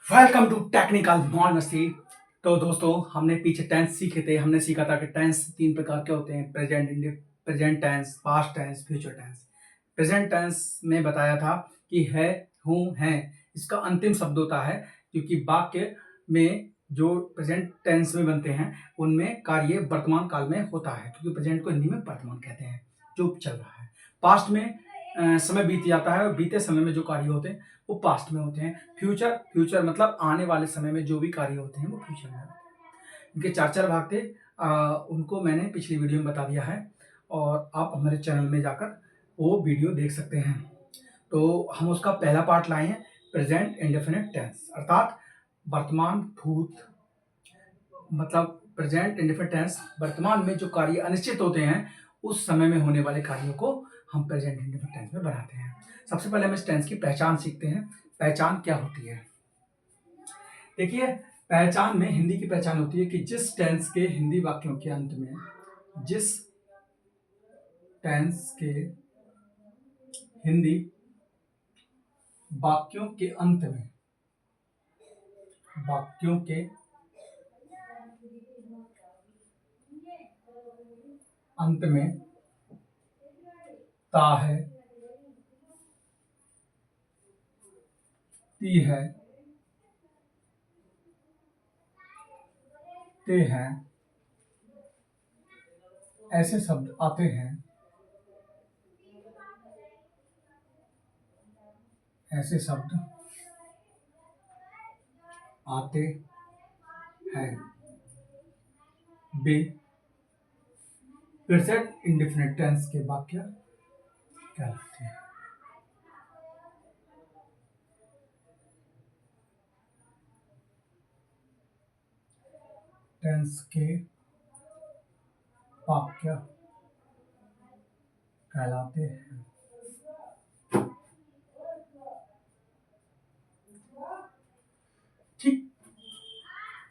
Welcome to technical modernity. तो दोस्तों, हमने पीछे टेंस सीखे थे। हमने सीखा था कि टेंस तीन प्रकार के होते हैं: present tense, past tense, future tense. Present tense में बताया था कि है, हूँ, हैं इसका अंतिम शब्द होता है, क्योंकि वाक्य में जो प्रेजेंट टेंस में बनते हैं उनमें कार्य वर्तमान काल में होता है, क्योंकि प्रेजेंट को हिंदी में वर्तमान कहते हैं, जो चल रहा है। पास्ट में समय बीत जाता है और बीते समय में जो कार्य होते हैं वो पास्ट में होते हैं। फ्यूचर मतलब आने वाले समय में जो भी कार्य होते हैं वो फ्यूचर में होते हैं। इनके चार चार भाग थे। उनको मैंने पिछली वीडियो में बता दिया है और आप हमारे चैनल में जाकर वो वीडियो देख सकते हैं। तो हम उसका पहला पार्ट लाए हैं, प्रेजेंट इंडेफिनिट टेंस, अर्थात वर्तमान भूत, मतलब प्रेजेंट इंडेफिनिट टेंस वर्तमान में जो कार्य अनिश्चित होते हैं उस समय में होने वाले कार्यों को हम प्रेजेंट इंडेफिनिट टेंस में बनाते हैं। सबसे पहले हम इस टेंस की पहचान सीखते हैं। पहचान क्या होती है? देखिए, पहचान में हिंदी की पहचान होती है कि जिस टेंस के हिंदी वाक्यों के अंत में, जिस टेंस के हिंदी वाक्यों के अंत में, वाक्यों के अंत में ता है, ती है, ते हैं, ऐसे शब्द आते हैं, ऐसे शब्द आते हैं, वे प्रेजेंट इंडेफिनिट टेंस के वाक्य कहलाते हैं। टेंस के वाक्य कहलाते हैं। ठीक,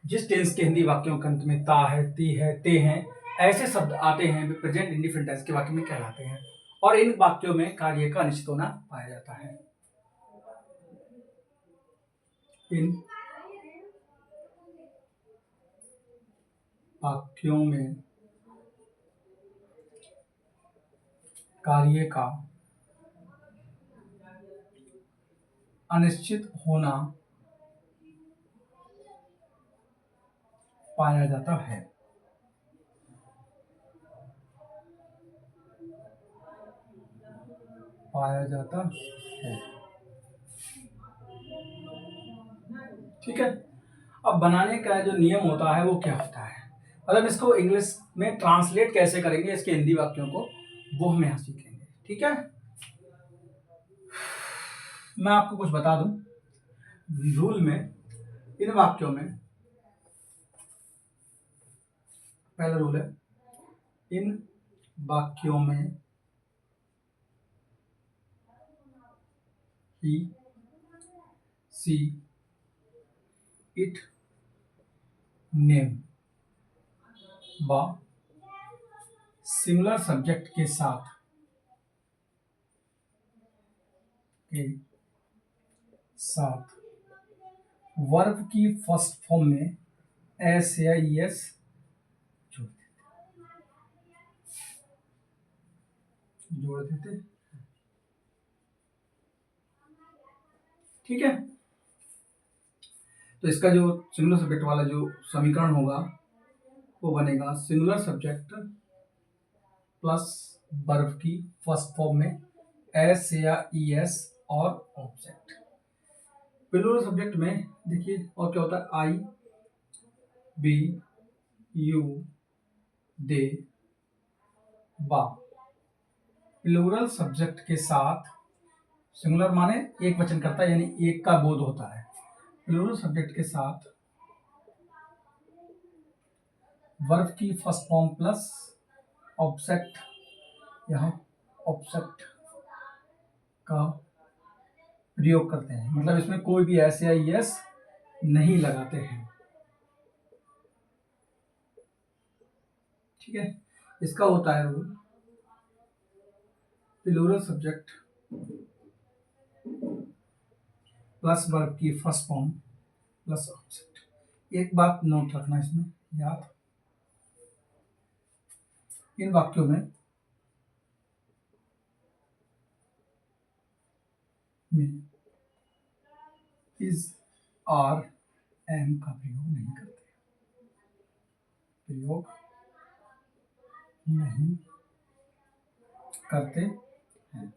जिस टेंस के हिंदी वाक्यों के अंत में ता है, ती है, ते हैं, ऐसे शब्द आते हैं, वे प्रेजेंट इंडिफिनिट टेंस के वाक्य में कहलाते हैं और इन वाक्यों में कार्य का अनिश्चित होना पाया जाता है। इन वाक्यों में कार्य का अनिश्चित होना पाया जाता है। पाया जाता है। ठीक है। अब बनाने का जो नियम होता है वो क्या होता है, मतलब इसको इंग्लिश में ट्रांसलेट कैसे करेंगे इसके हिंदी वाक्यों को, वो हम यहाँ सीखेंगे। ठीक है। मैं आपको कुछ बता दूं रूल में। इन वाक्यों में पहला रूल है, इन वाक्यों में ही, सी, इट, नेम व सिंगुलर सब्जेक्ट के साथ वर्ब की फर्स्ट फॉर्म में एस या एस जोड़ देते। ठीक है। तो इसका जो सिंगुलर सब्जेक्ट वाला जो समीकरण होगा वो बनेगा सिंगुलर सब्जेक्ट प्लस वर्ब की फर्स्ट फॉर्म में एस या ई एस और ऑब्जेक्ट। प्लूरल सब्जेक्ट में देखिए और क्या होता है, आई, बी, यू, दे, बा। प्लूरल सब्जेक्ट के साथ, सिंगुलर माने एक वचन करता है, यानी एक का बोध होता है। प्लूरल सब्जेक्ट के साथ वर्ब की फर्स्ट फॉर्म प्लस ऑब्जेक्ट, यहाँ ऑब्जेक्ट का प्रयोग करते हैं, मतलब इसमें कोई भी एस या एस नहीं लगाते हैं। ठीक है। इसका होता है rule, plural subject plus verb की फर्स्ट फॉर्म प्लस ऑब्जेक्ट। एक बात नोट रखना इसमें याद, इन वाक्यों में इज आर एम का प्रयोग नहीं करते हैं।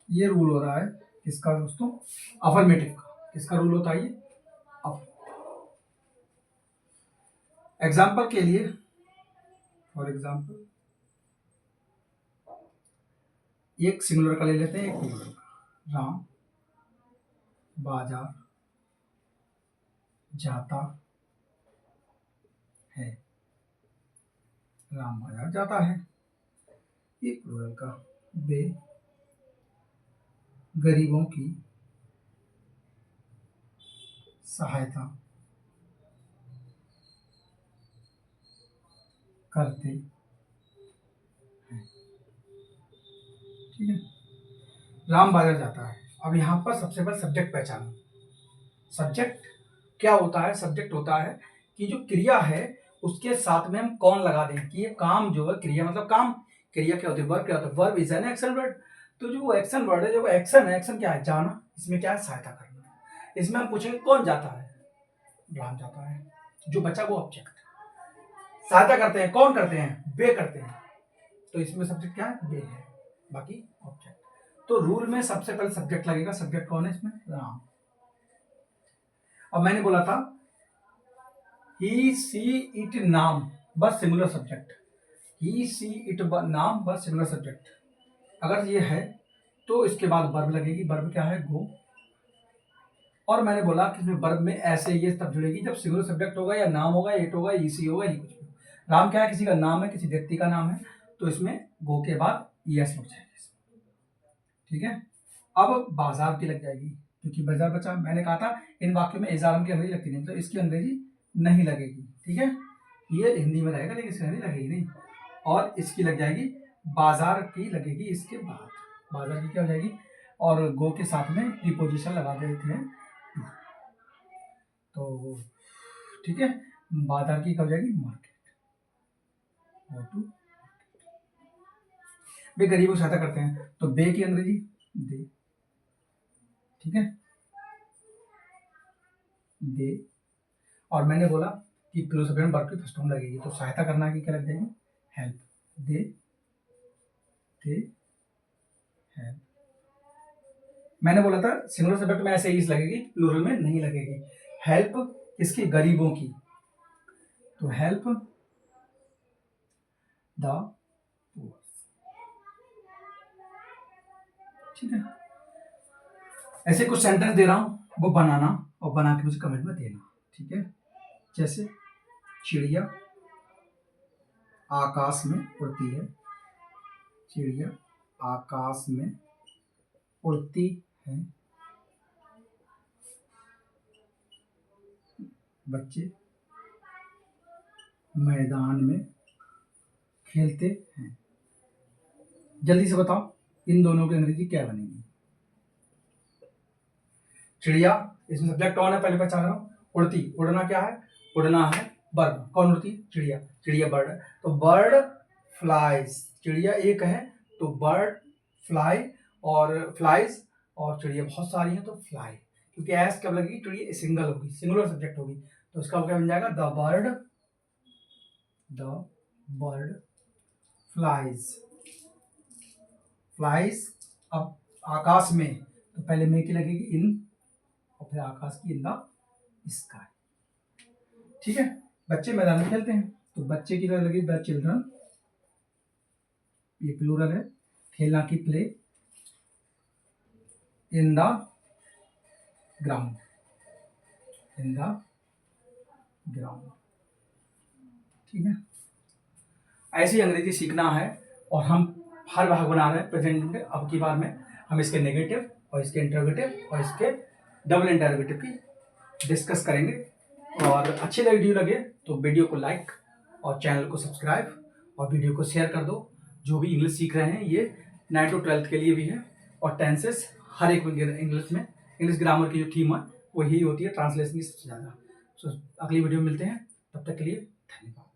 ये रूल हो रहा है किसका दोस्तों? अफर्मेटिव का। किसका रूल होता है ये? एग्जाम्पल के लिए, फॉर एग्जाम्पल एक सिंगुलर का ले लेते हैं, एक प्लूरल का। राम बाजार जाता है, राम बाजार जाता है। एक प्लूरल का, वे गरीबों की सहायता करते हैं। ठीक है, राम बाजार जाता है। अब यहाँ पर सबसे पहले सब्जेक्ट पहचानो। सब्जेक्ट क्या होता है? सब्जेक्ट होता है कि जो क्रिया है उसके साथ में हम कौन लगा दें कि ये काम जो है, क्रिया मतलब काम, क्रिया क्या होती है? वर्ब क्या होता है? Verb is an action word. तो जो एक्शन वर्ड है, जो एक्शन है, एक्शन क्या है? जाना। इसमें क्या है? सहायता करना। इसमें हम पूछेंगे कौन जाता है? राम जाता है। जो बचा वो ऑब्जेक्ट। सहायता करते हैं, कौन करते हैं? वे करते हैं। तो इसमें सब्जेक्ट क्या है? वे है, बाकी ऑब्जेक्ट। तो रूल में सबसे पहले सब्जेक्ट लगेगा। सब्जेक्ट कौन है इसमें? राम। अब मैंने बोला था ही सी इट नाम बस singular subject. He see it नाम बस सिंगुलर सब्जेक्ट। अगर ये है तो इसके बाद वर्ब लगेगी। वर्ब क्या है? गो। और मैंने बोला कि इसमें वर्ब में ऐसे ये तब जुड़ेगी जब सिंगुलर सब्जेक्ट होगा, या नाम होगा, इट होगा, ईसी होगा, ये कुछ भी। राम क्या है? किसी का नाम है, किसी व्यक्ति का नाम है, तो इसमें गो के बाद यस लग जाएगी। ठीक है, अब बाजार की लग जाएगी क्योंकि बाजार बचा। मैंने कहा था इन वाक्यों में इजारम की अंग्रेजी लगती नहीं, तो इसकी अंग्रेजी नहीं लगेगी। ठीक है, ये हिंदी में रहेगा लेकिन इसकी अंग्रेजी लगेगी नहीं। और इसकी लग जाएगी, बाजार की लगेगी इसके बाद। बाजार की क्या हो जाएगी? और गो के साथ में प्रीपोजिशन लगा देते हैं तो ठीक है, बाजार की क्या हो जाएगी? मार्केट। वे गरीबों की सहायता करते हैं, तो बे की अंग्रेजी दे। ठीक है, दे। और मैंने बोला कि प्लस वर्ब की फर्स्ट फॉर्म लगेगी, तो सहायता करना की क्या लग जाएगी? हेल्प। They help. मैंने बोला था सिंगुलर सब्जेक्ट में ऐसे ही लगेगी, प्लूरल में नहीं लगेगी। हेल्प किसकी? गरीबों की। तो हेल्प द पुअर। ठीक है, ऐसे कुछ सेंटेंस दे रहा हूं, वो बनाना और बना के मुझे कमेंट में देना। ठीक है, जैसे चिड़िया आकाश में उड़ती है, चिड़िया आकाश में उड़ती है, बच्चे मैदान में खेलते हैं। जल्दी से बताओ इन दोनों की अंग्रेजी क्या बनेगी? चिड़िया, इसमें सब्जेक्ट कौन है? पहले पहचान रहा हूं। उड़ती, उड़ना क्या है? उड़ना है वर्ब। कौन उड़ती? चिड़िया। चिड़िया बर्ड है, तो बर्ड फ्लाइज। चिड़िया एक है तो बर्ड फ्लाई, और फ्लाइज, और चिड़िया बहुत सारी हैं तो फ्लाई। क्योंकि एस कब लगेगी? चिड़िया सिंगल होगी, सिंगुलर सब्जेक्ट होगी, तो इसका क्या बन जाएगा? The bird flies. फ्लाइज। अब आकाश में, तो पहले में की लगेगी इन, और फिर आकाश की इन द स्काई। ठीक है, बच्चे मैदान में खेलते हैं, तो बच्चे की लगेगी द चिल्ड्रन, ये प्लूरल है। खेलना की play, in the ground, in the ground. ठीक है, ऐसी अंग्रेजी सीखना है। और हम हर भाग बना रहे हैं प्रेजेंट में। अब की बार में हम इसके नेगेटिव और इसके इंटरोगेटिव और इसके डबल इंटरोगेटिव की डिस्कस करेंगे। और अच्छी वीडियो लगे तो वीडियो को लाइक और चैनल को सब्सक्राइब और वीडियो को शेयर कर दो। जो भी इंग्लिश सीख रहे हैं ये 9 to 12 के लिए भी है, और टेंसेस हर एक इंग्लिश में, इंग्लिश ग्रामर की जो थीम है वही होती है ट्रांसलेशन की सबसे ज़्यादा। सो अगली वीडियो में मिलते हैं, तब तक के लिए धन्यवाद।